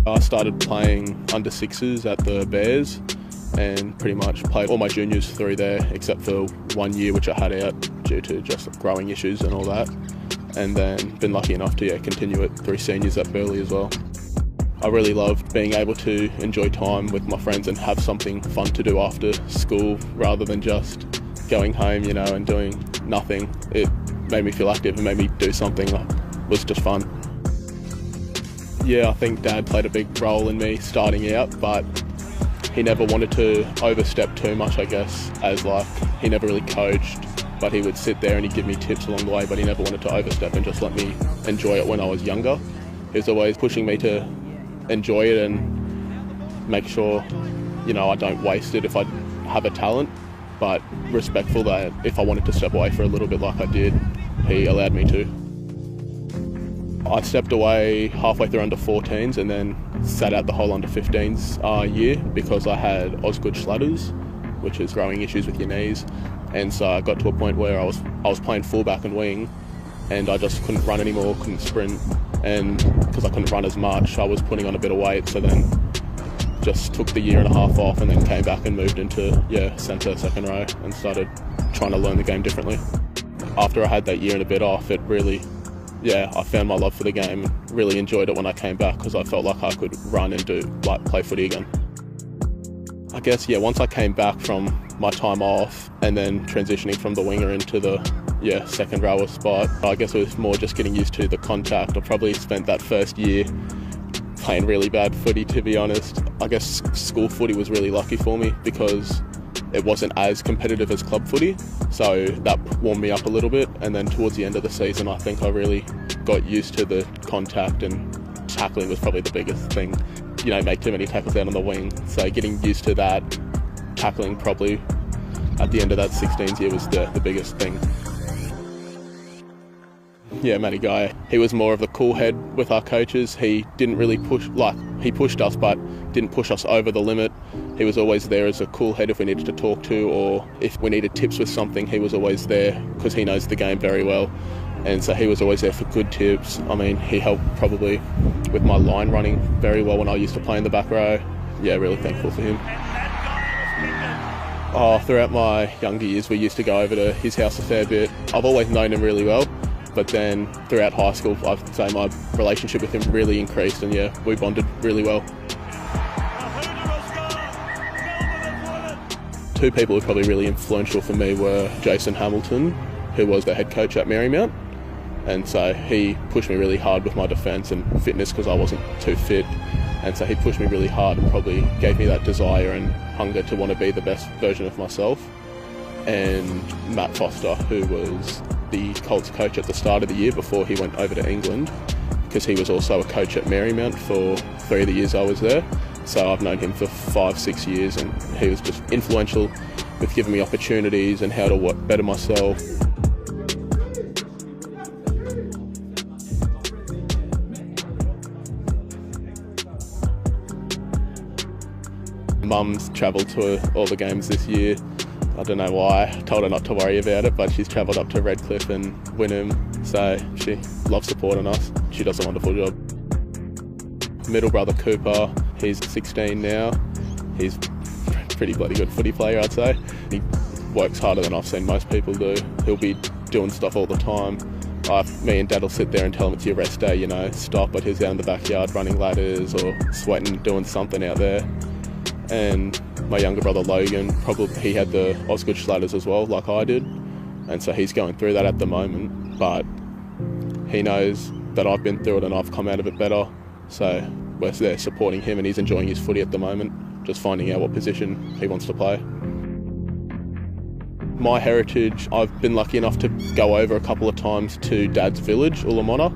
I started playing under sixes at the Bears and pretty much played all my juniors through there except for 1 year which I had out due to just growing issues and all that, and then been lucky enough to continue it through seniors at Burleigh as well. I really loved being able to enjoy time with my friends and have something fun to do after school rather than just going home, and doing nothing. It made me feel active and made me do something that was just fun. Yeah, I think Dad played a big role in me starting out, but he never wanted to overstep too much, I guess, as he never really coached, but he would sit there and he'd give me tips along the way, but he never wanted to overstep and just let me enjoy it when I was younger. He was always pushing me to enjoy it and make sure, I don't waste it if I have a talent, but respectful that if I wanted to step away for a little bit like I did, he allowed me to. I stepped away halfway through under 14s and then sat out the whole under 15s year because I had Osgood Schlatters, which is growing issues with your knees, and so I got to a point where I was playing fullback and wing and I just couldn't run anymore, couldn't sprint, and because I couldn't run as much I was putting on a bit of weight, so then just took the year and a half off and then came back and moved into centre, second row, and started trying to learn the game differently. After I had that year and a bit off, it really, I found my love for the game and really enjoyed it when I came back because I felt like I could run and play footy again. I guess, once I came back from my time off and then transitioning from the winger into the second rower spot, I guess it was more just getting used to the contact. I probably spent that first year playing really bad footy, to be honest. I guess school footy was really lucky for me because it wasn't as competitive as club footy, so that warmed me up a little bit, and then towards the end of the season I think I really got used to the contact, and tackling was probably the biggest thing. Make too many tackles out on the wing, so getting used to that, tackling probably at the end of that 16s year was the biggest thing. Matty Guy, he was more of the cool head with our coaches. He didn't really push, he pushed us but didn't push us over the limit. He was always there as a cool head if we needed to talk to, or if we needed tips with something, he was always there because he knows the game very well. And so he was always there for good tips. I mean, he helped probably with my line running very well when I used to play in the back row. Really thankful for him. Throughout my younger years, we used to go over to his house a fair bit. I've always known him really well, but then throughout high school, I'd say my relationship with him really increased, and we bonded really well. Two people who were probably really influential for me were Jason Hamilton, who was the head coach at Marymount, and so he pushed me really hard with my defence and fitness because I wasn't too fit, and so he pushed me really hard and probably gave me that desire and hunger to want to be the best version of myself. And Matt Foster, who was the Colts coach at the start of the year before he went over to England, because he was also a coach at Marymount for 3 of the years I was there. So I've known him for 5-6 years, and he was just influential with giving me opportunities and how to better myself. Mum's travelled to all the games this year. I don't know why. I told her not to worry about it, but she's travelled up to Redcliffe and Wynnum, so she loves supporting us. She does a wonderful job. Middle brother Cooper, he's 16 now. He's a pretty bloody good footy player, I'd say. He works harder than I've seen most people do. He'll be doing stuff all the time. Me and Dad will sit there and tell him it's your rest day, stop, but he's out in the backyard running ladders or sweating, doing something out there. And my younger brother Logan, he had the Osgood Schlatters as well, like I did, and so he's going through that at the moment, but he knows that I've been through it and I've come out of it better, so we're there supporting him, and he's enjoying his footy at the moment, just finding out what position he wants to play. My heritage, I've been lucky enough to go over a couple of times to Dad's village, Ulamona,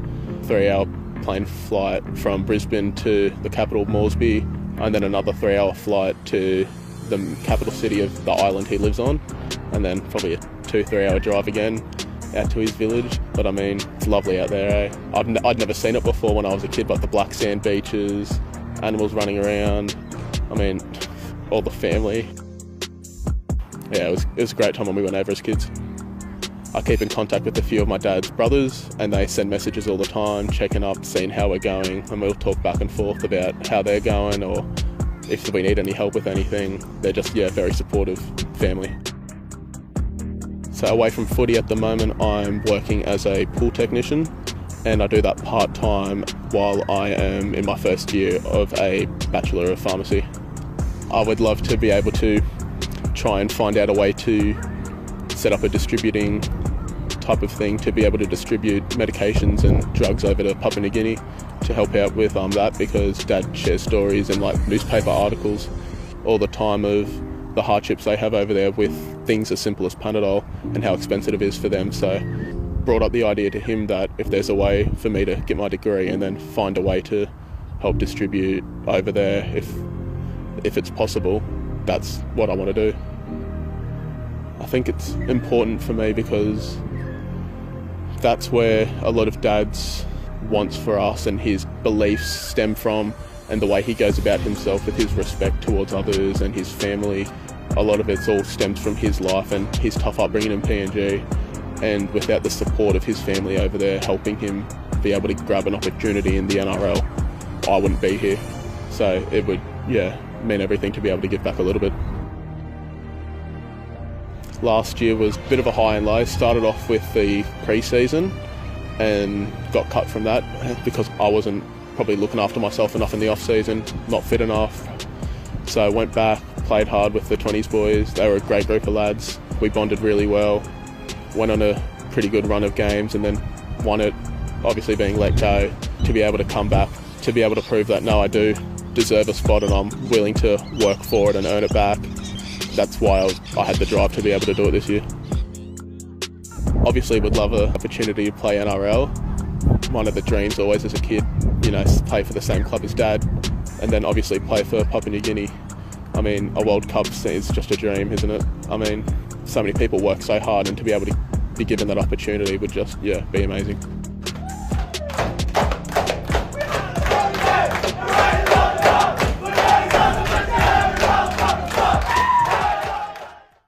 3-hour plane flight from Brisbane to the capital Moresby, and then another 3-hour flight to the capital city of the island he lives on, and then probably a 2-3 hour drive again out to his village. But I mean, it's lovely out there, eh? I'd never seen it before when I was a kid, but the black sand beaches, animals running around, I mean, all the family. Yeah, it was a great time when we went over as kids. I keep in contact with a few of my dad's brothers, and they send messages all the time, checking up, seeing how we're going, and we'll talk back and forth about how they're going, or if we need any help with anything. They're just, very supportive family. So away from footy at the moment, I'm working as a pool technician, and I do that part-time while I am in my first year of a Bachelor of Pharmacy. I would love to be able to try and find out a way to set up a distributing type of thing to be able to distribute medications and drugs over to Papua New Guinea to help out with that, because Dad shares stories in newspaper articles all the time of the hardships they have over there with things as simple as Panadol and how expensive it is for them. So brought up the idea to him that if there's a way for me to get my degree and then find a way to help distribute over there, if it's possible, that's what I want to do. I think it's important for me because that's where a lot of Dad's wants for us and his beliefs stem from, and the way he goes about himself with his respect towards others and his family. A lot of it's all stems from his life and his tough upbringing in PNG, and without the support of his family over there helping him be able to grab an opportunity in the NRL, I wouldn't be here. So it would, mean everything to be able to give back a little bit. Last year was a bit of a high and low. Started off with the pre-season and got cut from that because I wasn't probably looking after myself enough in the off-season, not fit enough. So I went back, played hard with the 20s boys. They were a great group of lads. We bonded really well. Went on a pretty good run of games and then won it, obviously being let go, to be able to come back, to be able to prove that, no, I do deserve a spot and I'm willing to work for it and earn it back. That's why I had the drive to be able to do it this year. Obviously would love an opportunity to play NRL. One of the dreams always as a kid, play for the same club as Dad, and then obviously play for Papua New Guinea. I mean, a World Cup is just a dream, isn't it? I mean, so many people work so hard, and to be able to be given that opportunity would just, be amazing.